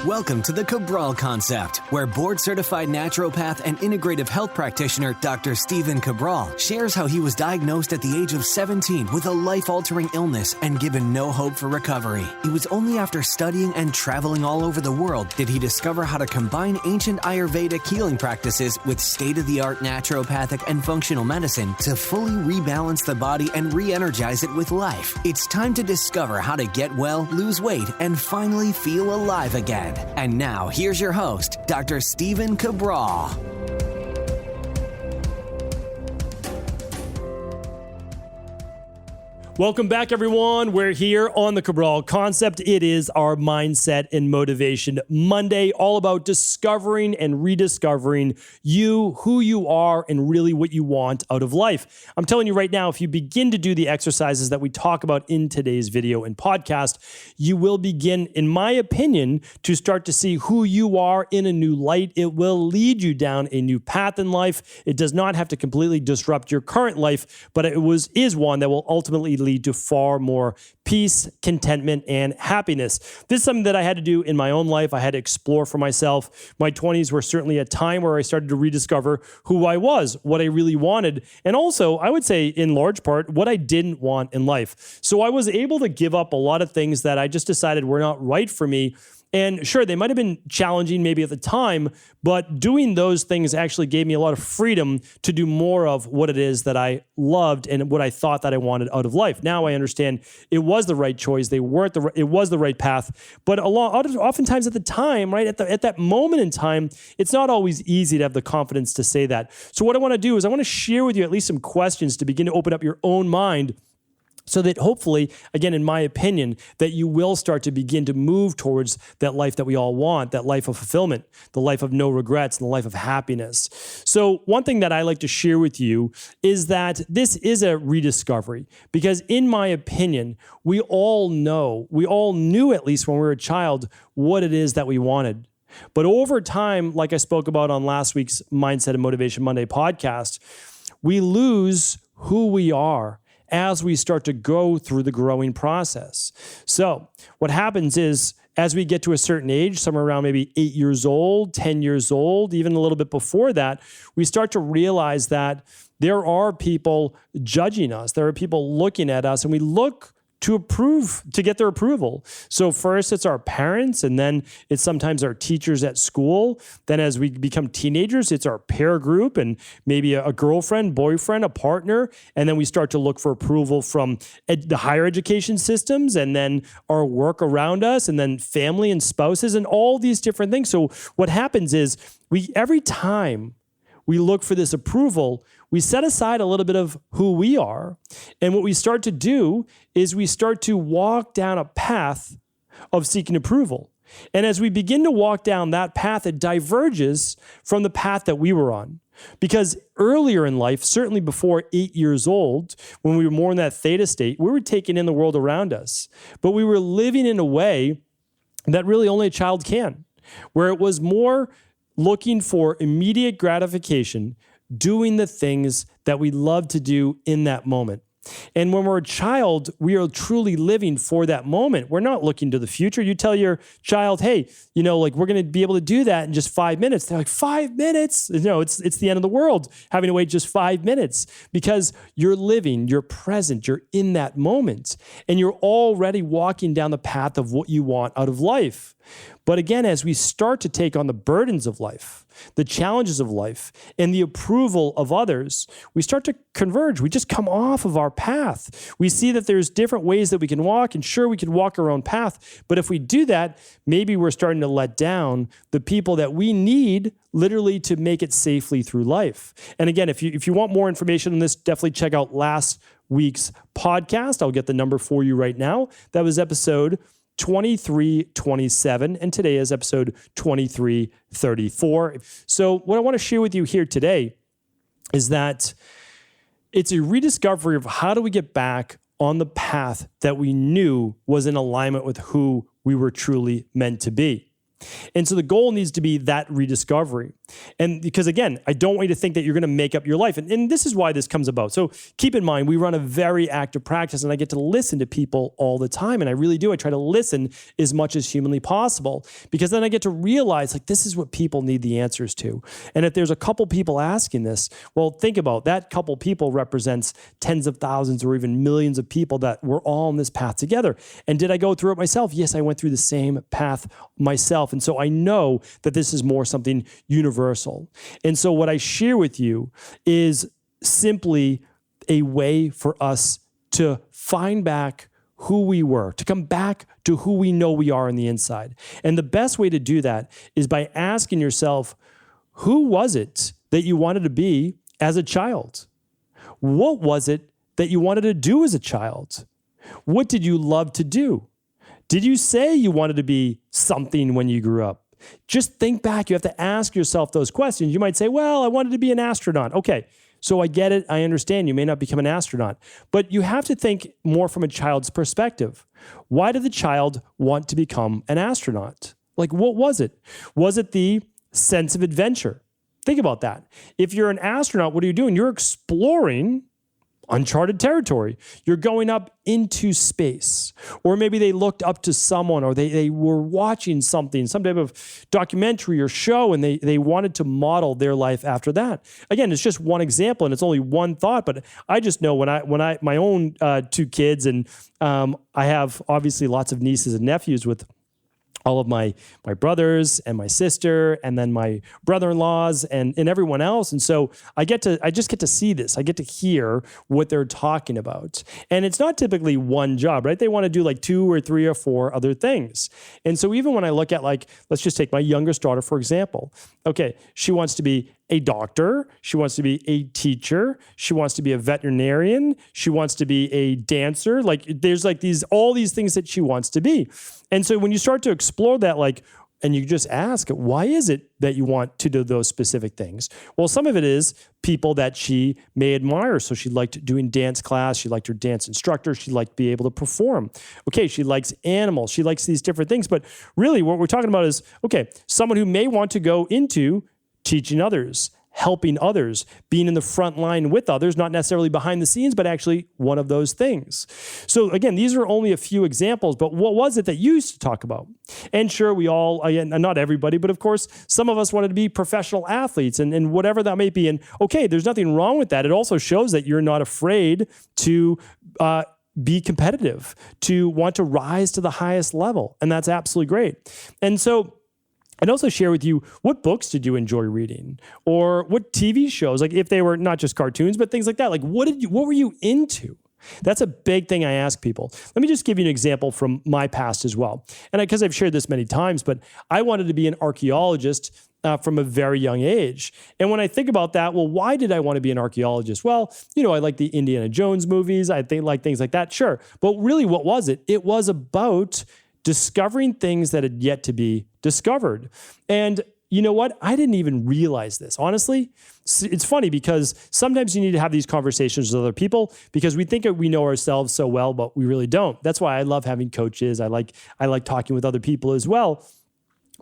Welcome to the Cabral Concept, where board-certified naturopath and integrative health practitioner Dr. Stephen Cabral shares how he was diagnosed at the age of 17 with a life-altering illness and given no hope for recovery. It was only after studying and traveling all over the world did he discover how to combine ancient Ayurvedic healing practices with state-of-the-art naturopathic and functional medicine to fully rebalance the body and re-energize it with life. It's time to discover how to get well, lose weight, and finally feel alive again. And now, here's your host, Dr. Stephen Cabral. Welcome back, everyone. We're here on the Cabral Concept. It is our Mindset and Motivation Monday, all about discovering and rediscovering you, who you are, and really what you want out of life. I'm telling you right now, if you begin to do the exercises that we talk about in today's video and podcast, you will begin, in my opinion, to start to see who you are in a new light. It will lead you down a new path in life. It does not have to completely disrupt your current life, but it is one that will ultimately lead to far more peace, contentment, and happiness. This is something that I had to do in my own life. I had to explore for myself. My 20s were certainly a time where I started to rediscover who I was, what I really wanted, and also, I would say in large part, what I didn't want in life. So I was able to give up a lot of things that I just decided were not right for me. And sure, they might have been challenging maybe at the time, but doing those things actually gave me a lot of freedom to do more of what it is that I loved and what I thought that I wanted out of life. Now I understand it was the right choice. It was the right path. But oftentimes at the time, right, at that moment in time, it's not always easy to have the confidence to say that. So what I want to do is I want to share with you at least some questions to begin to open up your own mind, so that hopefully, again, in my opinion, that you will start to begin to move towards that life that we all want, that life of fulfillment, the life of no regrets, and the life of happiness. So one thing that I like to share with you is that this is a rediscovery, because in my opinion, we all knew at least when we were a child what it is that we wanted. But over time, like I spoke about on last week's Mindset and Motivation Monday podcast, we lose who we are as we start to go through the growing process. So what happens is, as we get to a certain age, somewhere around maybe 8 years old, 10 years old, even a little bit before that, we start to realize that there are people judging us. There are people looking at us, and we look to get their approval. So first it's our parents, and then it's sometimes our teachers at school. Then as we become teenagers, it's our peer group and maybe a girlfriend, boyfriend, a partner. And then we start to look for approval from the higher education systems, and then our work around us, and then family and spouses and all these different things. So what happens is every time we look for this approval, we set aside a little bit of who we are. And what we start to do is we start to walk down a path of seeking approval. And as we begin to walk down that path, it diverges from the path that we were on. Because earlier in life, certainly before 8 years old, when we were more in that theta state, we were taking in the world around us. But we were living in a way that really only a child can, where it was more looking for immediate gratification, doing the things that we love to do in that moment. And when we're a child, we are truly living for that moment. We're not looking to the future. You tell your child, hey, we're going to be able to do that in just 5 minutes. They're like, 5 minutes? It's the end of the world having to wait just 5 minutes, because you're living, you're present, you're in that moment, and you're already walking down the path of what you want out of life. But again, as we start to take on the burdens of life, the challenges of life, and the approval of others, we start to converge. We just come off of our path. We see that there's different ways that we can walk, and sure, we can walk our own path. But if we do that, maybe we're starting to let down the people that we need literally to make it safely through life. And again, if you want more information on this, definitely check out last week's podcast. I'll get the number for you right now. That was episode 2327, and today is episode 2334. So what I want to share with you here today is that it's a rediscovery of how do we get back on the path that we knew was in alignment with who we were truly meant to be. And so the goal needs to be that rediscovery. And because again, I don't want you to think that you're going to make up your life. And this is why this comes about. So keep in mind, we run a very active practice and I get to listen to people all the time. And I really do. I try to listen as much as humanly possible because then I get to realize like, this is what people need the answers to. And if there's a couple people asking this, well, think about that couple people represents tens of thousands or even millions of people that were all on this path together. And did I go through it myself? Yes, I went through the same path myself. And so I know that this is more something universal. And so what I share with you is simply a way for us to find back who we were, to come back to who we know we are on the inside. And the best way to do that is by asking yourself, who was it that you wanted to be as a child? What was it that you wanted to do as a child? What did you love to do? Did you say you wanted to be something when you grew up? Just think back. You have to ask yourself those questions. You might say, well, I wanted to be an astronaut. Okay, so I get it. I understand. You may not become an astronaut. But you have to think more from a child's perspective. Why did the child want to become an astronaut? Like, what was it? Was it the sense of adventure? Think about that. If you're an astronaut, what are you doing? You're exploring uncharted territory. You're going up into space. Or maybe they looked up to someone or they were watching something, some type of documentary or show, and they wanted to model their life after that. Again, it's just one example and it's only one thought, but I just know when I my own two kids, and I have obviously lots of nieces and nephews with all of my brothers and my sister and then my brother-in-laws and everyone else. And so I just get to see this. I get to hear what they're talking about. And it's not typically one job, right? They want to do like 2 or 3 or 4 other things. And so even when I look at like, let's just take my youngest daughter, for example. Okay, she wants to be a doctor. She wants to be a teacher. She wants to be a veterinarian. She wants to be a dancer. Like there's like all these things that she wants to be. And so when you start to explore that, like, and you just ask, why is it that you want to do those specific things? Well, some of it is people that she may admire. So she liked doing dance class. She liked her dance instructor. She liked to be able to perform. Okay, she likes animals. She likes these different things. But really what we're talking about is, okay, someone who may want to go into teaching others, helping others, being in the front line with others, not necessarily behind the scenes, but actually one of those things. So again, these are only a few examples, but what was it that you used to talk about? And sure, we all, again, not everybody, but of course, some of us wanted to be professional athletes and whatever that may be. And okay, there's nothing wrong with that. It also shows that you're not afraid to be competitive, to want to rise to the highest level. And that's absolutely great. And so I'd also share with you, what books did you enjoy reading? Or what TV shows, like if they were not just cartoons, but things like that. Like what were you into? That's a big thing I ask people. Let me just give you an example from my past as well. And because I've shared this many times, but I wanted to be an archaeologist from a very young age. And when I think about that, well, why did I want to be an archaeologist? Well, I like the Indiana Jones movies. I think like things like that. Sure. But really, what was it? It was about discovering things that had yet to be discovered. And you know what? I didn't even realize this. Honestly, it's funny because sometimes you need to have these conversations with other people because we think we know ourselves so well, but we really don't. That's why I love having coaches. I like talking with other people as well.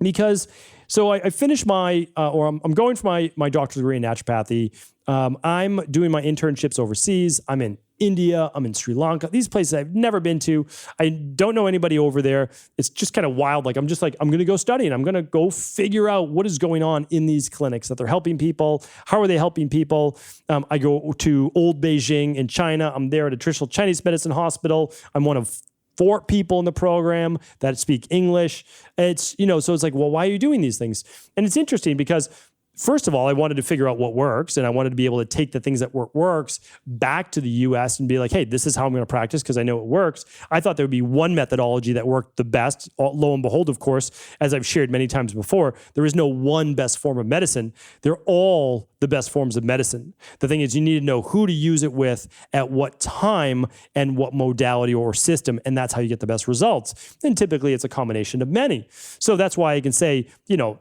Because so I finished I'm going for my doctorate degree in naturopathy. I'm doing my internships overseas. I'm in India, I'm in Sri Lanka, these places I've never been to. I don't know anybody over there. It's just kind of wild. I'm going to go study and I'm going to go figure out what is going on in these clinics that they're helping people. How are they helping people? I go to Old Beijing in China. I'm there at a traditional Chinese medicine hospital. I'm one of 4 people in the program that speak English. It's, so it's like, well, why are you doing these things? And it's interesting because first of all, I wanted to figure out what works, and I wanted to be able to take the things that works back to the US and be like, hey, this is how I'm going to practice because I know it works. I thought there would be one methodology that worked the best. Lo and behold, of course, as I've shared many times before, there is no one best form of medicine. They're all the best forms of medicine. The thing is, you need to know who to use it with at what time and what modality or system, and that's how you get the best results. And typically, it's a combination of many. So that's why I can say,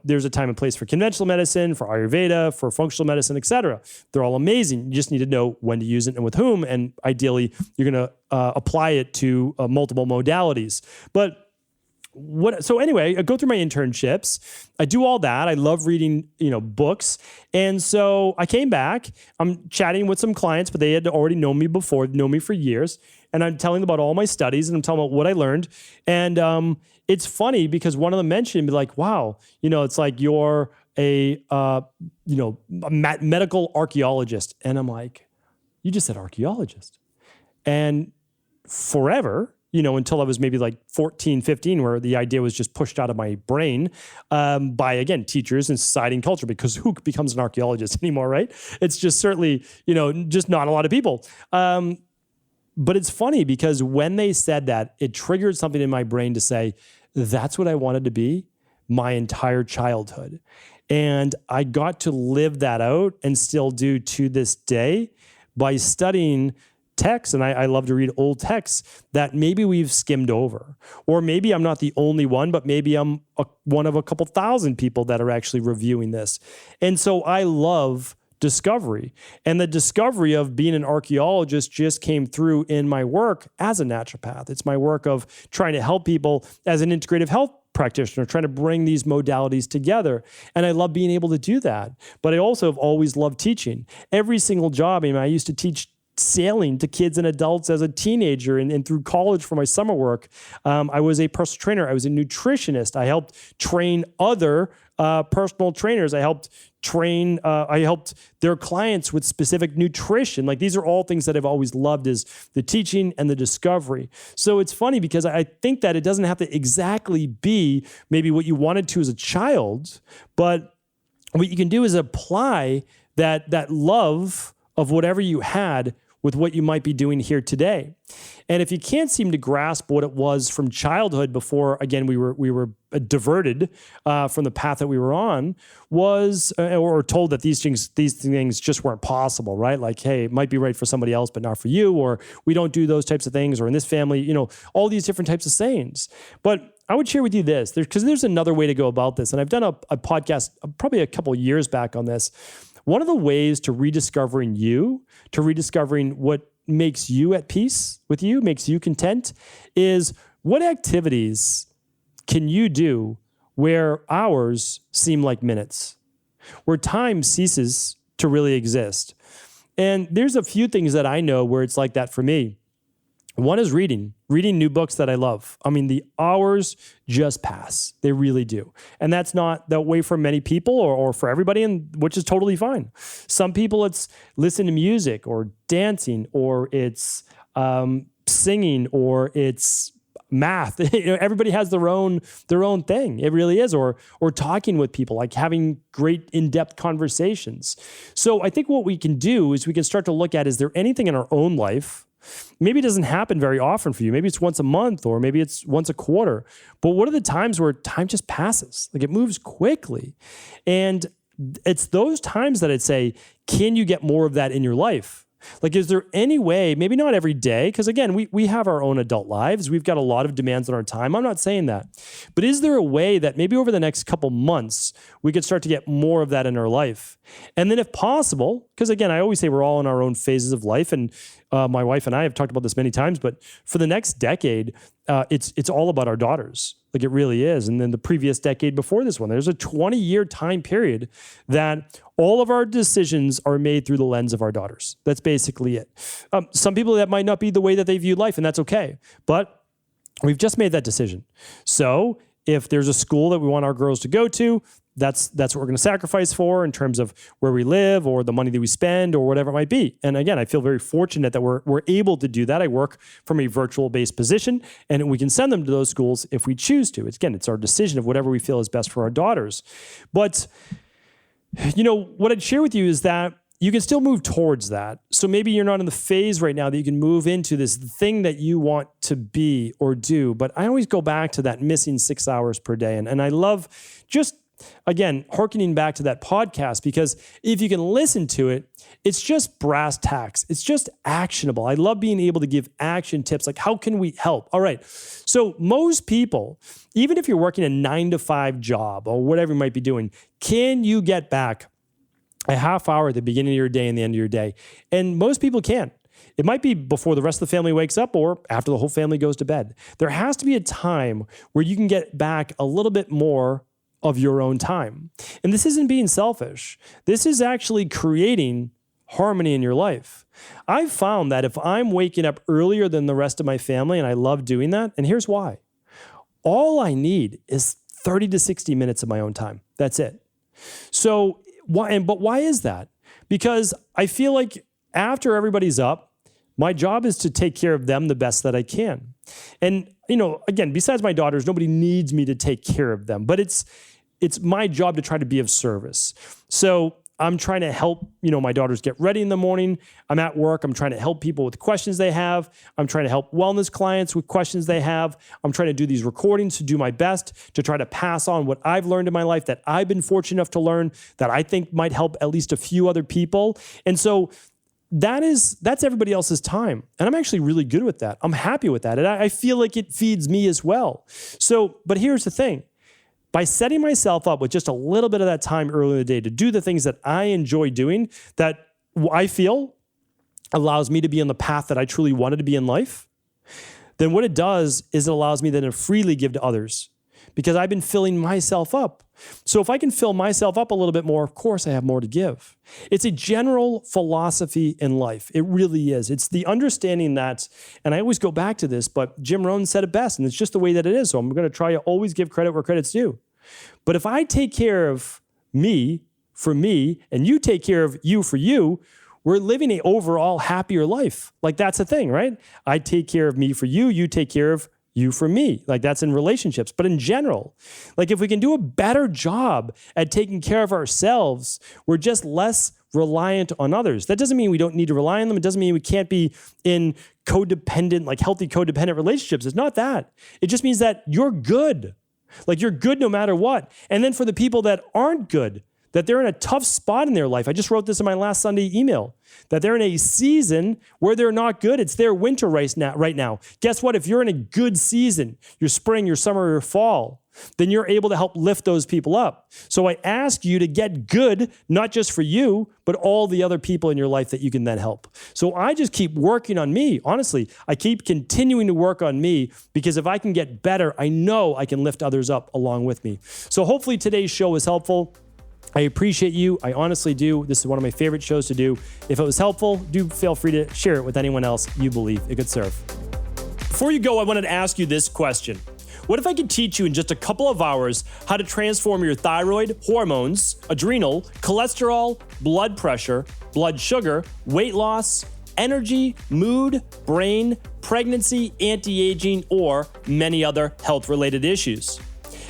there's a time and place for conventional medicine, for Ayurveda, for functional medicine, etc. They're all amazing. You just need to know when to use it and with whom, and ideally, you're going to apply it to multiple modalities. But So anyway, I go through my internships. I do all that. I love reading, books. And so I came back. I'm chatting with some clients, but they had already known me before, known me for years. And I'm telling them about all my studies and I'm telling them about what I learned. And it's funny because one of them mentioned me like, wow, it's like you're a medical archaeologist. And I'm like, you just said archaeologist. And forever, until I was maybe like 14, 15, where the idea was just pushed out of my brain by, again, teachers and society and culture, because who becomes an archaeologist anymore, right? It's just certainly, just not a lot of people. But it's funny because when they said that, it triggered something in my brain to say, that's what I wanted to be my entire childhood. And I got to live that out and still do to this day by studying texts, and I love to read old texts that maybe we've skimmed over. Or maybe I'm not the only one, but maybe I'm one of a couple thousand people that are actually reviewing this. And so I love discovery. And the discovery of being an archaeologist just came through in my work as a naturopath. It's my work of trying to help people as an integrative health practitioner, trying to bring these modalities together. And I love being able to do that. But I also have always loved teaching. Every single job, I used to teach sailing to kids and adults as a teenager and through college for my summer work. I was a personal trainer. I was a nutritionist. I helped train other personal trainers. I helped their clients with specific nutrition. Like, these are all things that I've always loved, is the teaching and the discovery. So it's funny because I think that it doesn't have to exactly be maybe what you wanted to as a child, but what you can do is apply that love of whatever you had with what you might be doing here today. And if you can't seem to grasp what it was from childhood before, again, we were diverted from the path that we were on, or told that these things just weren't possible, right? Like, hey, it might be right for somebody else, but not for you, or we don't do those types of things, or in this family, all these different types of sayings. But I would share with you this, because there's another way to go about this. And I've done a podcast probably a couple of years back on this. One of the ways to rediscovering you, to rediscovering what makes you at peace with you, makes you content, is what activities can you do where hours seem like minutes, where time ceases to really exist. And there's a few things that I know where it's like that for me. One is reading new books that I love. The hours just pass. They really do. And that's not that way for many people or for everybody, and which is totally fine. Some people, it's listen to music or dancing, or it's singing, or it's math. Everybody has their own thing. It really is. Or talking with people, like having great in-depth conversations. So I think what we can do is we can start to look at, is there anything in our own life? Maybe it doesn't happen very often for you. Maybe it's once a month, or maybe it's once a quarter. But what are the times where time just passes? Like, it moves quickly. And it's those times that I'd say, can you get more of that in your life? Like, is there any way, maybe not every day, because again, we have our own adult lives. We've got a lot of demands on our time. I'm not saying that. But is there a way that maybe over the next couple months, we could start to get more of that in our life? And then if possible, because again, I always say we're all in our own phases of life, and my wife and I have talked about this many times, but for the next decade, it's all about our daughters. Like, it really is. And then the previous decade before this one, there's a 20-year time period that all of our decisions are made through the lens of our daughters. That's basically it. Some people, that might not be the way that they view life, and that's okay. But we've just made that decision. So if there's a school that we want our girls to go to, that's what we're going to sacrifice for, in terms of where we live or the money that we spend or whatever it might be. And again, I feel very fortunate that we're able to do that. I work from a virtual-based position, and we can send them to those schools if we choose to. It's our decision of whatever we feel is best for our daughters. But what I'd share with you is that you can still move towards that. So maybe you're not in the phase right now that you can move into this thing that you want to be or do. But I always go back to that missing 6 hours per day. And I love just, again, hearkening back to that podcast, because if you can listen to it, it's just brass tacks. It's just actionable. I love being able to give action tips. Like, how can we help? All right. So most people, even if you're working a 9-to-5 job or whatever you might be doing, can you get back a half hour at the beginning of your day and the end of your day? And most people can't. It might be before the rest of the family wakes up or after the whole family goes to bed. There has to be a time where you can get back a little bit more of your own time. And this isn't being selfish. This is actually creating harmony in your life. I've found that if I'm waking up earlier than the rest of my family, and I love doing that, and here's why. All I need is 30 to 60 minutes of my own time. That's it. So but why is that? Because I feel like after everybody's up, my job is to take care of them the best that I can. And, again, besides my daughters, nobody needs me to take care of them, but it's my job to try to be of service. So I'm trying to help, my daughters get ready in the morning. I'm at work. I'm trying to help people with questions they have. I'm trying to help wellness clients with questions they have. I'm trying to do these recordings to do my best to try to pass on what I've learned in my life that I've been fortunate enough to learn that I think might help at least a few other people. And so that's everybody else's time. And I'm actually really good with that. I'm happy with that. And I feel like it feeds me as well. So, but here's the thing. By setting myself up with just a little bit of that time early in the day to do the things that I enjoy doing, that I feel allows me to be on the path that I truly wanted to be in life, then what it does is it allows me then to freely give to others because I've been filling myself up. So if I can fill myself up a little bit more, of course I have more to give. It's a general philosophy in life. It really is. It's the understanding that, and I always go back to this, but Jim Rohn said it best, and it's just the way that it is. So I'm going to try to always give credit where credit's due. But if I take care of me for me, and you take care of you for you, we're living an overall happier life. Like that's the thing, right? I take care of me for you, you take care of you for me. Like that's in relationships. But in general, like if we can do a better job at taking care of ourselves, we're just less reliant on others. That doesn't mean we don't need to rely on them. It doesn't mean we can't be in codependent, like healthy codependent relationships. It's not that. It just means that you're good. Like you're good no matter what. And then for the people that aren't good, that they're in a tough spot in their life. I just wrote this in my last Sunday email, that they're in a season where they're not good. It's their winter right now. Guess what? If you're in a good season, your spring, your summer, your fall, then you're able to help lift those people up. So I ask you to get good, not just for you, but all the other people in your life that you can then help. So I just keep working on me. Honestly, I keep continuing to work on me because if I can get better, I know I can lift others up along with me. So hopefully today's show was helpful. I appreciate you. I honestly do. This is one of my favorite shows to do. If it was helpful, do feel free to share it with anyone else you believe it could serve. Before you go, I wanted to ask you this question. What if I could teach you in just a couple of hours how to transform your thyroid, hormones, adrenal, cholesterol, blood pressure, blood sugar, weight loss, energy, mood, brain, pregnancy, anti-aging, or many other health-related issues?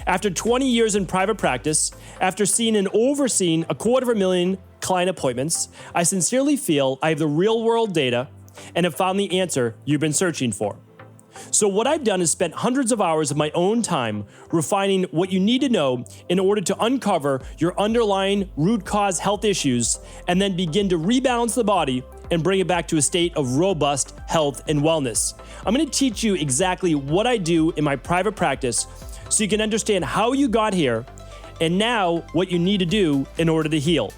After 20 years in private practice, after seeing and overseeing 250,000 client appointments, I sincerely feel I have the real-world data and have found the answer you've been searching for. So what I've done is spent hundreds of hours of my own time refining what you need to know in order to uncover your underlying root cause health issues and then begin to rebalance the body and bring it back to a state of robust health and wellness. I'm going to teach you exactly what I do in my private practice so you can understand how you got here and now what you need to do in order to heal.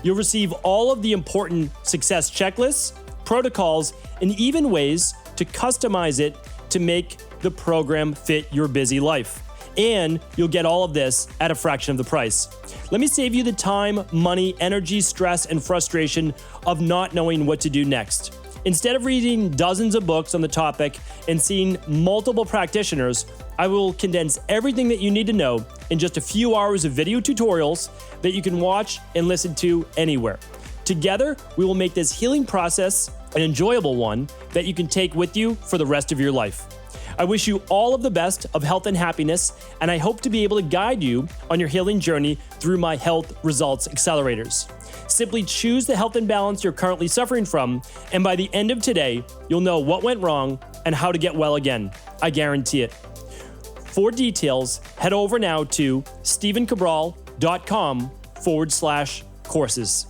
You'll receive all of the important success checklists, protocols, and even ways to customize it to make the program fit your busy life. And you'll get all of this at a fraction of the price. Let me save you the time, money, energy, stress, and frustration of not knowing what to do next. Instead of reading dozens of books on the topic and seeing multiple practitioners, I will condense everything that you need to know in just a few hours of video tutorials that you can watch and listen to anywhere. Together, we will make this healing process an enjoyable one that you can take with you for the rest of your life. I wish you all of the best of health and happiness, and I hope to be able to guide you on your healing journey through my Health Results Accelerators. Simply choose the health imbalance you're currently suffering from, and by the end of today, you'll know what went wrong and how to get well again. I guarantee it. For details, head over now to stephencabral.com/courses.